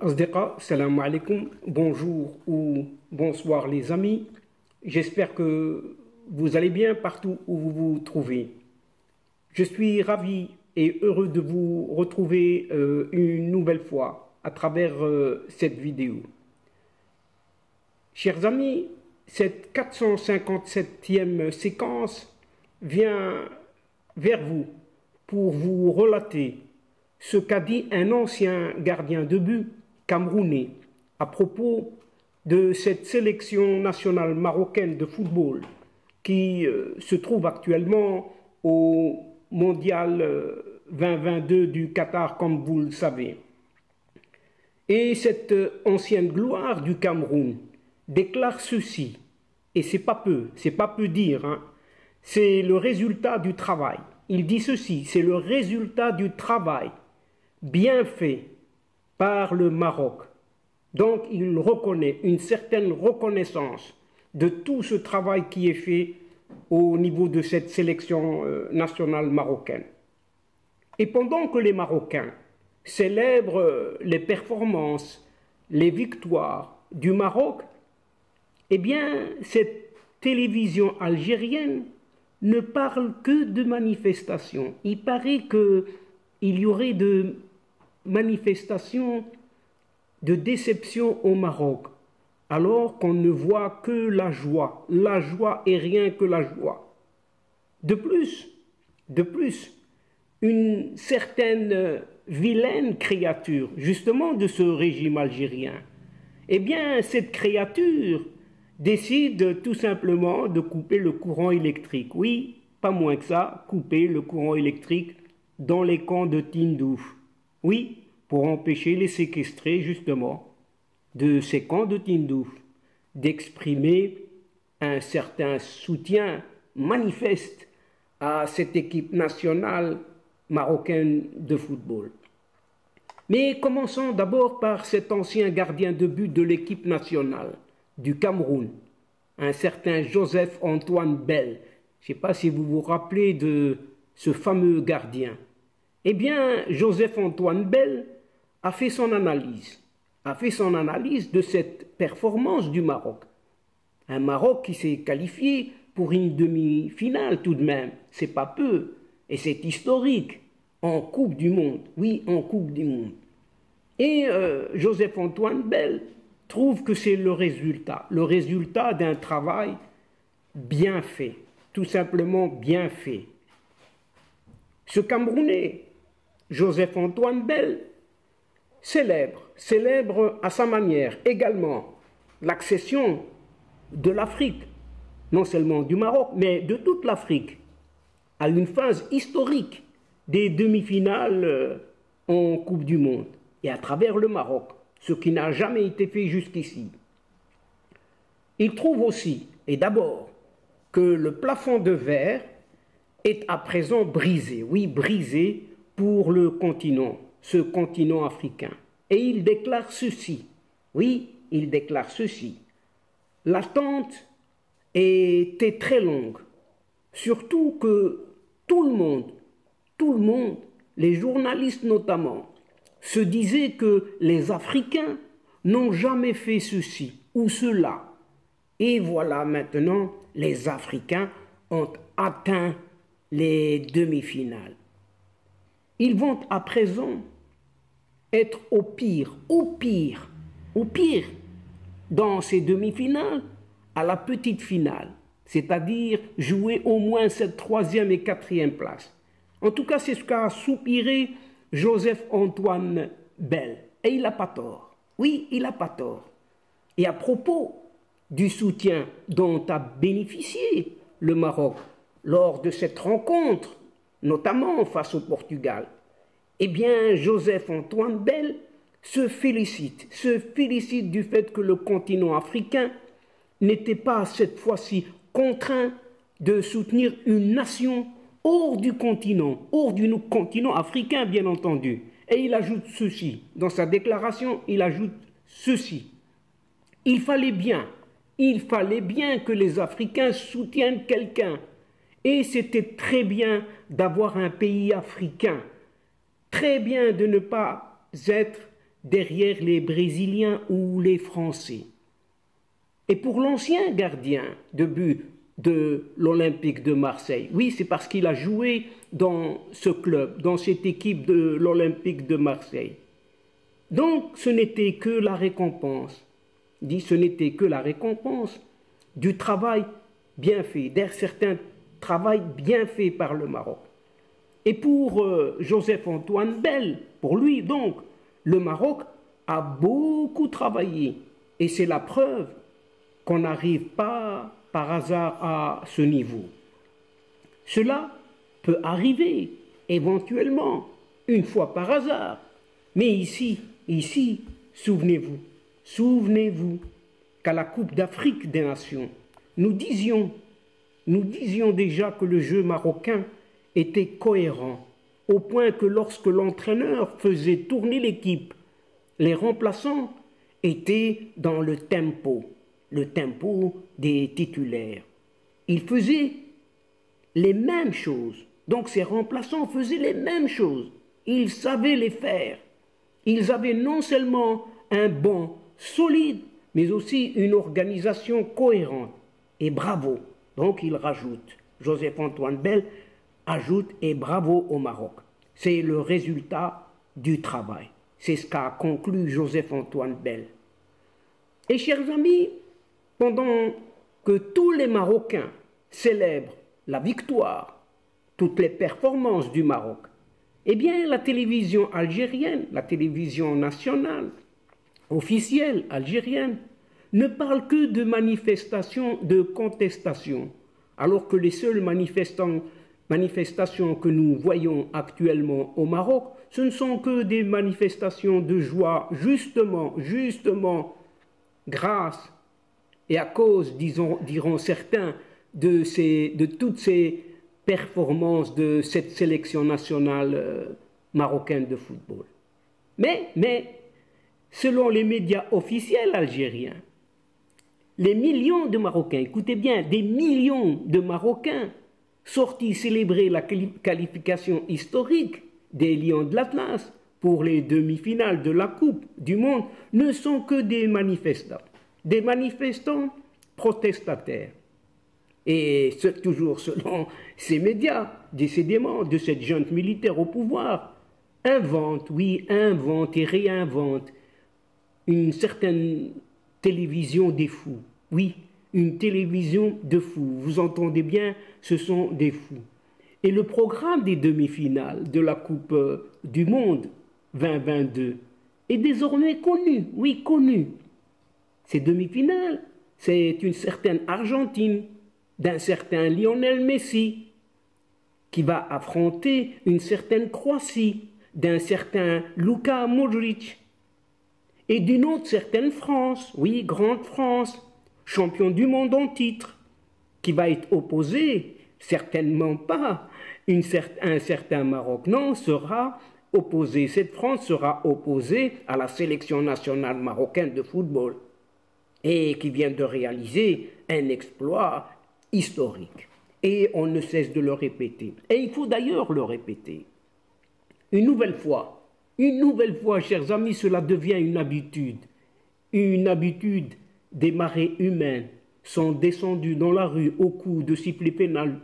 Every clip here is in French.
Asdeqa, salam alaikum, bonjour ou bonsoir les amis. J'espère que vous allez bien partout où vous vous trouvez. Je suis ravi et heureux de vous retrouver une nouvelle fois à travers cette vidéo. Chers amis, cette 457e séquence vient vers vous pour vous relater ce qu'a dit un ancien gardien de but camerounais à propos de cette sélection nationale marocaine de football qui se trouve actuellement au Mondial 2022 du Qatar, comme vous le savez. Et cette ancienne gloire du Cameroun déclare ceci, et c'est pas peu dire, hein, c'est le résultat du travail. Il dit ceci, c'est le résultat du travail bien fait par le Maroc. Donc il reconnaît une certaine reconnaissance de tout ce travail qui est fait au niveau de cette sélection nationale marocaine. Et pendant que les Marocains célèbrent les performances, les victoires du Maroc, eh bien cette télévision algérienne ne parle que de manifestations. Il paraît qu'il y aurait de manifestations de déception au Maroc, alors qu'on ne voit que la joie et rien que la joie. De plus, une certaine vilaine créature, justement de ce régime algérien, eh bien cette créature décide tout simplement de couper le courant électrique. Oui, pas moins que ça, couper le courant électrique dans les camps de Tindouf. Oui, pour empêcher les séquestrés, justement, de ces camps de Tindouf, d'exprimer un certain soutien manifeste à cette équipe nationale marocaine de football. Mais commençons d'abord par cet ancien gardien de but de l'équipe nationale du Cameroun, un certain Joseph-Antoine Bell. Je ne sais pas si vous vous rappelez de ce fameux gardien. Eh bien, Joseph-Antoine Bell a fait son analyse de cette performance du Maroc. Un Maroc qui s'est qualifié pour une demi-finale tout de même, c'est pas peu, et c'est historique, en Coupe du Monde, oui, en Coupe du Monde. Et Joseph-Antoine Bell trouve que c'est le résultat d'un travail bien fait, tout simplement bien fait. Ce Camerounais, Joseph-Antoine Bell, célèbre à sa manière également l'accession de l'Afrique, non seulement du Maroc, mais de toute l'Afrique, à une phase historique des demi-finales en Coupe du Monde, et à travers le Maroc, ce qui n'a jamais été fait jusqu'ici. Il trouve aussi, et d'abord, que le plafond de verre est à présent brisé, oui, brisé pour le continent, ce continent africain. Et il déclare ceci, oui, il déclare ceci. L'attente était très longue, surtout que tout le monde, les journalistes notamment, se disaient que les Africains n'ont jamais fait ceci ou cela. Et voilà maintenant, les Africains ont atteint les demi-finales. Ils vont à présent être au pire, dans ces demi-finales, à la petite finale, c'est-à-dire jouer au moins cette troisième et quatrième place. En tout cas, c'est ce qu'a soupiré Joseph-Antoine Bell. Et il n'a pas tort. Oui, il n'a pas tort. Et à propos du soutien dont a bénéficié le Maroc lors de cette rencontre, notamment face au Portugal, eh bien, Joseph-Antoine Bell se félicite du fait que le continent africain n'était pas cette fois-ci contraint de soutenir une nation hors du continent africain, bien entendu. Et il ajoute ceci, dans sa déclaration, il ajoute ceci. Il fallait bien que les Africains soutiennent quelqu'un. Et c'était très bien d'avoir un pays africain. Très bien de ne pas être derrière les Brésiliens ou les Français. Et pour l'ancien gardien de but de l'Olympique de Marseille, oui, c'est parce qu'il a joué dans ce club, dans cette équipe de l'Olympique de Marseille. Donc, ce n'était que la récompense. Dit, ce n'était que la récompense du travail bien fait, d'un certain travail bien fait par le Maroc. Et pour Joseph-Antoine Bell, pour lui donc, le Maroc a beaucoup travaillé. Et c'est la preuve qu'on n'arrive pas par hasard à ce niveau. Cela peut arriver éventuellement, une fois par hasard. Mais ici, souvenez-vous qu'à la Coupe d'Afrique des Nations, nous disions déjà que le jeu marocain était cohérent, au point que lorsque l'entraîneur faisait tourner l'équipe, les remplaçants étaient dans le tempo des titulaires. Ils faisaient les mêmes choses. Donc ces remplaçants faisaient les mêmes choses. Ils savaient les faire. Ils avaient non seulement un banc solide, mais aussi une organisation cohérente. Et bravo. Donc il rajoute, Joseph-Antoine Bell ajoute et bravo au Maroc. C'est le résultat du travail. C'est ce qu'a conclu Joseph-Antoine Bell. Et chers amis, pendant que tous les Marocains célèbrent la victoire, toutes les performances du Maroc, eh bien la télévision algérienne, la télévision nationale, officielle algérienne, ne parle que de manifestations, de contestations, alors que les seules manifestations que nous voyons actuellement au Maroc, ce ne sont que des manifestations de joie, justement, grâce et à cause, diront certains, de toutes ces performances de cette sélection nationale marocaine de football. Mais, selon les médias officiels algériens, les millions de Marocains, écoutez bien, des millions de Marocains sortis célébrer la qualification historique des Lions de l'Atlas pour les demi-finales de la Coupe du Monde ne sont que des manifestants protestataires. Et toujours selon ces médias, décidément, de cette junte militaire au pouvoir, invente et réinvente une certaine télévision des fous. Oui, une télévision de fous. Vous entendez bien, ce sont des fous. Et le programme des demi-finales de la Coupe du Monde 2022 est désormais connu, oui, connu. Ces demi-finales, c'est une certaine Argentine, d'un certain Lionel Messi, qui va affronter une certaine Croatie, d'un certain Luka Modric, et d'une autre certaine France, oui, grande France, champion du monde en titre, qui va être opposé, certainement pas, un certain Maroc, non, sera opposé, cette France sera opposée à la sélection nationale marocaine de football, et qui vient de réaliser un exploit historique. Et on ne cesse de le répéter. Et il faut d'ailleurs le répéter. Une nouvelle fois, chers amis, cela devient une habitude. Une habitude. Des marées humaines sont descendues dans la rue au coup de sifflet pénal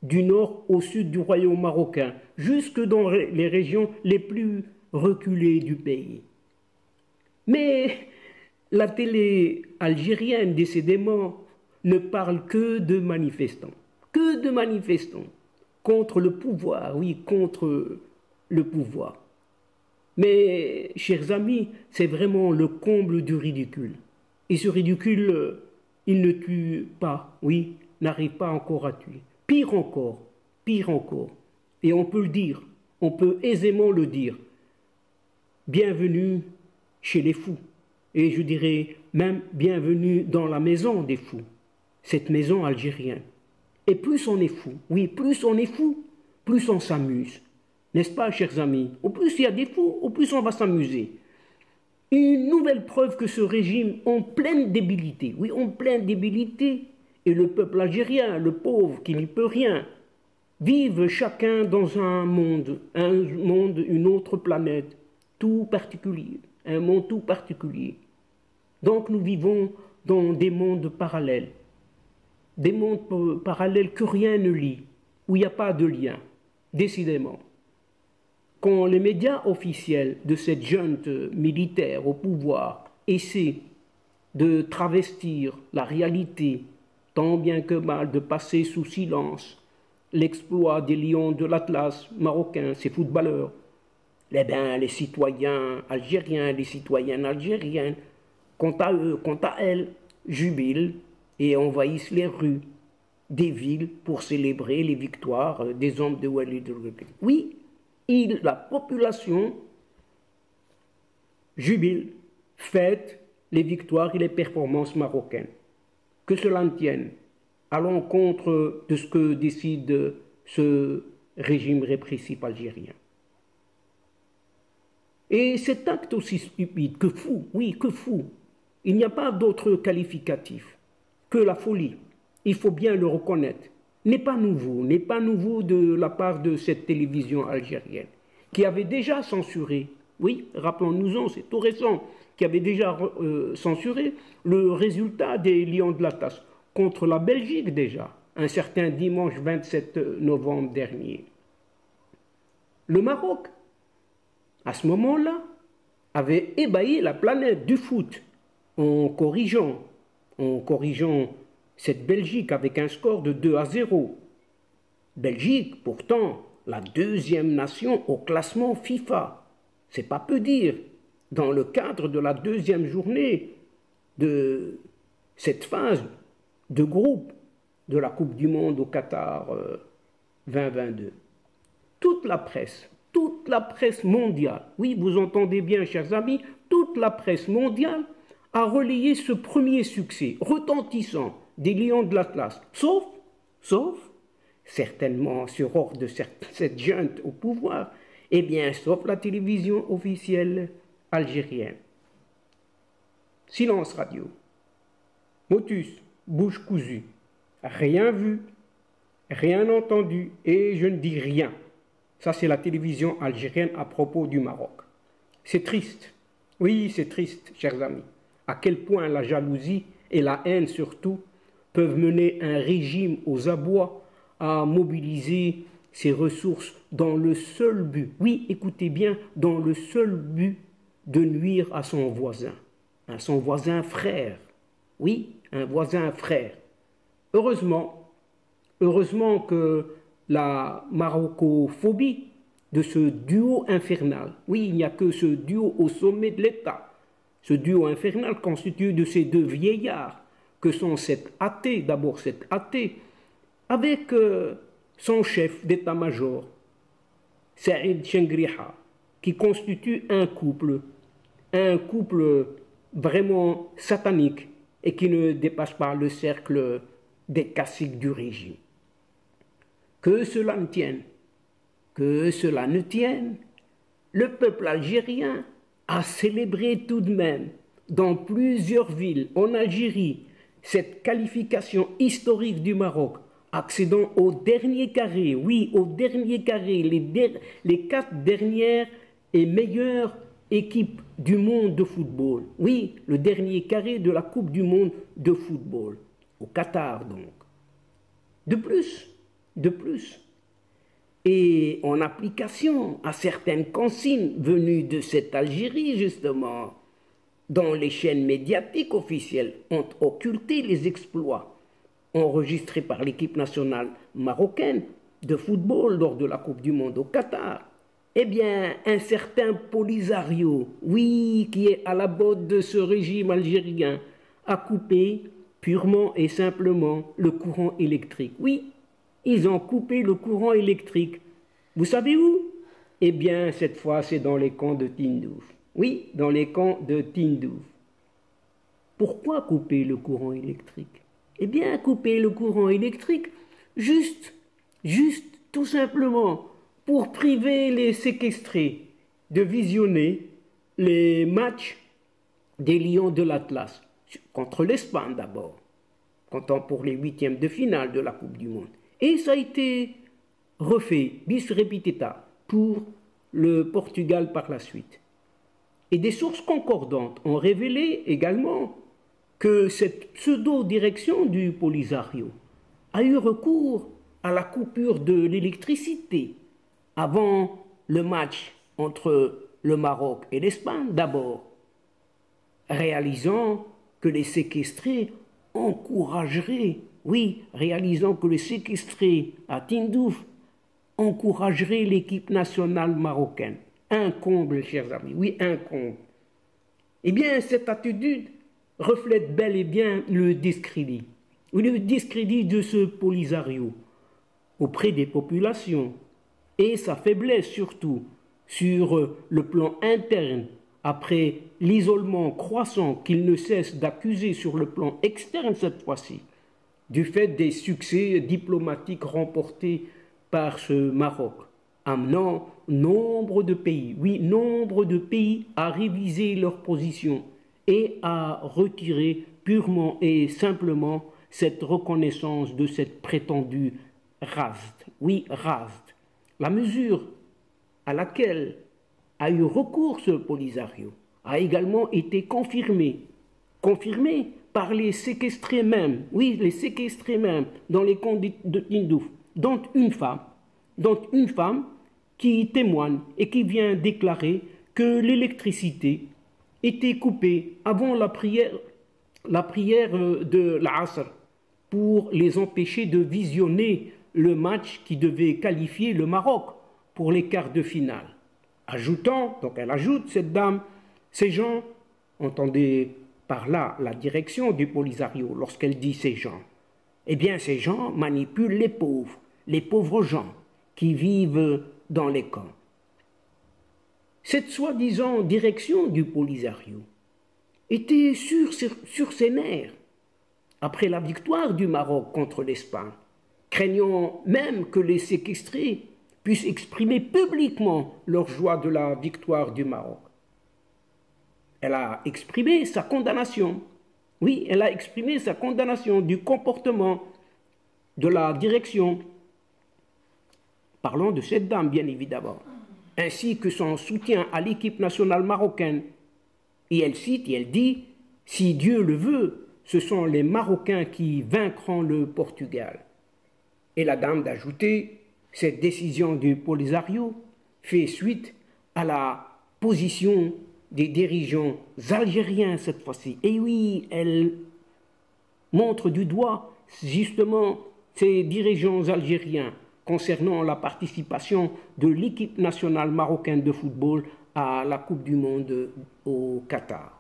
du nord au sud du royaume marocain, jusque dans les régions les plus reculées du pays. Mais la télé algérienne, décidément, ne parle que de manifestants contre le pouvoir, oui, contre le pouvoir. Mais, chers amis, c'est vraiment le comble du ridicule. Et ce ridicule, il ne tue pas, oui, n'arrive pas encore à tuer. Pire encore, et on peut le dire, on peut aisément le dire, bienvenue chez les fous, et je dirais même bienvenue dans la maison des fous, cette maison algérienne. Et plus on est fou, oui, plus on est fou, plus on s'amuse. N'est-ce pas, chers amis? Au plus il y a des fous, au plus on va s'amuser. Une nouvelle preuve que ce régime en pleine débilité, oui, en pleine débilité, et le peuple algérien, le pauvre qui n'y peut rien, vivent chacun dans un monde, une autre planète, tout particulier, un monde tout particulier. Donc nous vivons dans des mondes parallèles que rien ne lie, où il n'y a pas de lien, décidément. Quand les médias officiels de cette junte militaire au pouvoir essaient de travestir la réalité, tant bien que mal de passer sous silence l'exploit des lions de l'Atlas marocain, ces footballeurs, eh bien, les citoyens algériens, les citoyennes algériennes, quant à eux, quant à elles, jubilent et envahissent les rues des villes pour célébrer les victoires des hommes de Walid el-Raqi. Oui, la population jubile, fête les victoires et les performances marocaines. Que cela ne tienne à l'encontre de ce que décide ce régime répressif algérien. Et cet acte aussi stupide, que fou, oui, que fou, il n'y a pas d'autre qualificatif que la folie, il faut bien le reconnaître, n'est pas nouveau de la part de cette télévision algérienne, qui avait déjà censuré, oui, rappelons-nous-en, c'est tout récent, qui avait déjà censuré le résultat des Lions de l'Atlas contre la Belgique déjà, un certain dimanche 27 novembre dernier. Le Maroc, à ce moment-là, avait ébahi la planète du foot en corrigeant cette Belgique avec un score de 2-0. Belgique, pourtant, la deuxième nation au classement FIFA. C'est pas peu dire. Dans le cadre de la deuxième journée de cette phase de groupe de la Coupe du Monde au Qatar 2022. Toute la presse mondiale, oui, vous entendez bien, chers amis, toute la presse mondiale a relayé ce premier succès retentissant des Lions de l'Atlas, sauf, certainement sur ordre de cette junte au pouvoir, eh bien, sauf la télévision officielle algérienne. Silence radio. Motus, bouche cousue. Rien vu, rien entendu, et je ne dis rien. Ça, c'est la télévision algérienne à propos du Maroc. C'est triste. Oui, c'est triste, chers amis. À quel point la jalousie et la haine surtout peuvent mener un régime aux abois à mobiliser ses ressources dans le seul but, oui, écoutez bien, dans le seul but de nuire à son voisin frère. Oui, un voisin frère. Heureusement que la marocophobie de ce duo infernal, oui, il n'y a que ce duo au sommet de l'État, ce duo infernal constitué de ces deux vieillards, que sont cet athée, avec son chef d'état-major, Saïd Chengriha, qui constitue un couple vraiment satanique et qui ne dépasse pas le cercle des caciques du régime. Que cela ne tienne, le peuple algérien a célébré tout de même dans plusieurs villes en Algérie cette qualification historique du Maroc, accédant au dernier carré, oui, au dernier carré, les 4 dernières et meilleures équipes du monde de football. Oui, le dernier carré de la Coupe du monde de football, au Qatar donc. De plus, et en application à certaines consignes venues de cette Algérie justement, dont les chaînes médiatiques officielles ont occulté les exploits enregistrés par l'équipe nationale marocaine de football lors de la Coupe du monde au Qatar, eh bien, un certain Polisario, oui, qui est à la botte de ce régime algérien, a coupé purement et simplement le courant électrique. Oui, ils ont coupé le courant électrique. Vous savez où? Eh bien, cette fois, c'est dans les camps de Tindouf. Oui, dans les camps de Tindouf. Pourquoi couper le courant électrique? Eh bien, couper le courant électrique, juste, tout simplement, pour priver les séquestrés de visionner les matchs des Lions de l'Atlas, contre l'Espagne d'abord, comptant pour les 8e de finale de la Coupe du Monde. Et ça a été refait, bis repetita, pour le Portugal par la suite. Et des sources concordantes ont révélé également que cette pseudo-direction du Polisario a eu recours à la coupure de l'électricité avant le match entre le Maroc et l'Espagne d'abord, réalisant que les séquestrés encourageraient, oui, réalisant que les séquestrés à Tindouf encourageraient l'équipe nationale marocaine. Un comble, chers amis, oui, un comble. Eh bien, cette attitude reflète bel et bien le discrédit, ou le discrédit de ce Polisario auprès des populations et sa faiblesse surtout sur le plan interne après l'isolement croissant qu'il ne cesse d'accuser sur le plan externe cette fois-ci, du fait des succès diplomatiques remportés par ce Maroc, amenant nombre de pays, oui, nombre de pays à réviser leur position et à retirer purement et simplement cette reconnaissance de cette prétendue RASD. Oui, RASD. La mesure à laquelle a eu recours ce Polisario a également été confirmée par les séquestrés même, oui, les séquestrés même dans les camps de Tindouf, dont une femme qui témoigne et qui vient déclarer que l'électricité était coupée avant la prière de l'Asr pour les empêcher de visionner le match qui devait qualifier le Maroc pour les quarts de finale. Ajoutant, donc elle ajoute, cette dame, ces gens, entendez par là la direction du Polisario lorsqu'elle dit ces gens, eh bien ces gens manipulent les pauvres gens qui vivent dans les camps. Cette soi-disant direction du Polisario était sur ses nerfs après la victoire du Maroc contre l'Espagne, craignant même que les séquestrés puissent exprimer publiquement leur joie de la victoire du Maroc. Elle a exprimé sa condamnation. Oui, elle a exprimé sa condamnation du comportement de la direction. Parlons de cette dame, bien évidemment, ainsi que son soutien à l'équipe nationale marocaine. Et elle cite, et elle dit, « Si Dieu le veut, ce sont les Marocains qui vaincront le Portugal. » Et la dame d'ajouter, cette décision du Polisario fait suite à la position des dirigeants algériens cette fois-ci. Et oui, elle montre du doigt justement ces dirigeants algériens concernant la participation de l'équipe nationale marocaine de football à la Coupe du Monde au Qatar.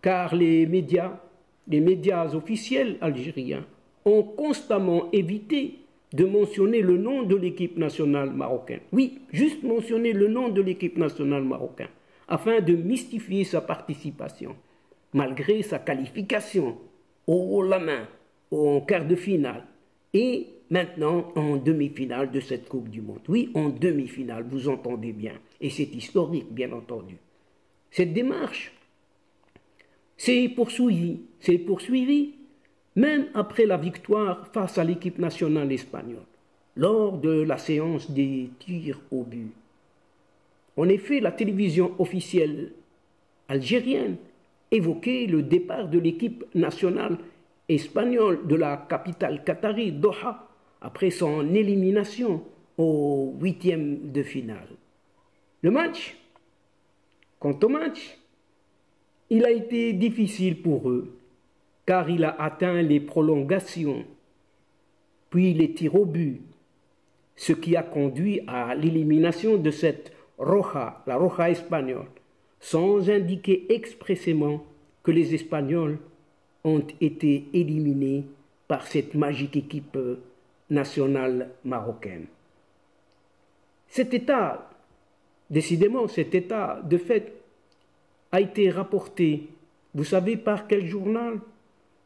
Car les médias officiels algériens ont constamment évité de mentionner le nom de l'équipe nationale marocaine. Oui, juste mentionner le nom de l'équipe nationale marocaine, afin de mystifier sa participation, malgré sa qualification au haut la main, en quart de finale, et maintenant en demi-finale de cette Coupe du Monde. Oui, en demi-finale, vous entendez bien, et c'est historique, bien entendu. Cette démarche s'est poursuivie, même après la victoire face à l'équipe nationale espagnole, lors de la séance des tirs au but. En effet, la télévision officielle algérienne évoquait le départ de l'équipe nationale espagnole de la capitale qatari, Doha, après son élimination au 8e de finale. Quant au match, il a été difficile pour eux, car il a atteint les prolongations, puis les tirs au but, ce qui a conduit à l'élimination de cette roja, la roja espagnole, sans indiquer expressément que les Espagnols ont été éliminés par cette magique équipe nationale marocaine. Cet état, décidément, cet état de fait a été rapporté, vous savez par quel journal?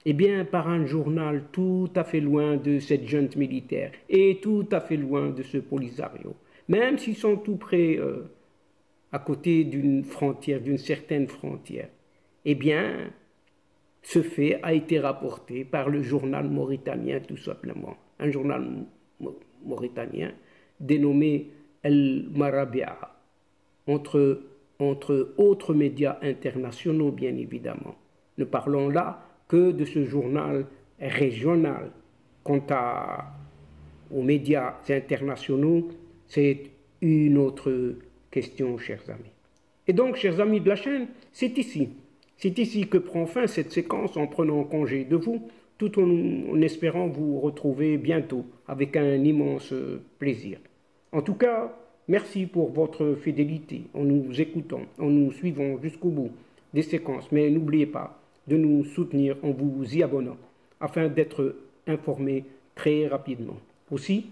Eh bien, par un journal tout à fait loin de cette junte militaire et tout à fait loin de ce Polisario. Même s'ils sont tout près, à côté d'une frontière, d'une certaine frontière. Eh bien, ce fait a été rapporté par le journal mauritanien, tout simplement. Un journal mauritanien dénommé El Marabia, entre entre autres médias internationaux, bien évidemment. Ne parlons là que de ce journal régional. Quant aux médias internationaux, c'est une autre question, chers amis. Et donc, chers amis de la chaîne, c'est ici que prend fin cette séquence en prenant congé de vous, tout en espérant vous retrouver bientôt avec un immense plaisir. En tout cas, merci pour votre fidélité en nous écoutant, en nous suivant jusqu'au bout des séquences. Mais n'oubliez pas de nous soutenir en vous y abonnant afin d'être informé très rapidement. Aussi,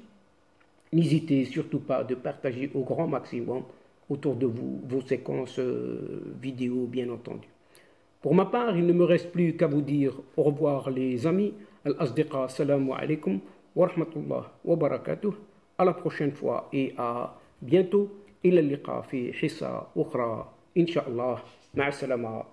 n'hésitez surtout pas de partager au grand maximum autour de vous vos séquences vidéo, bien entendu. Pour ma part, il ne me reste plus qu'à vous dire au revoir les amis. Al-Asdiqa, salamu alaikum wa rahmatullah wa barakatuh. À la prochaine fois et à bientôt. Ila liqa fi hissa ukhra. Inch'Allah. Ma'a salama.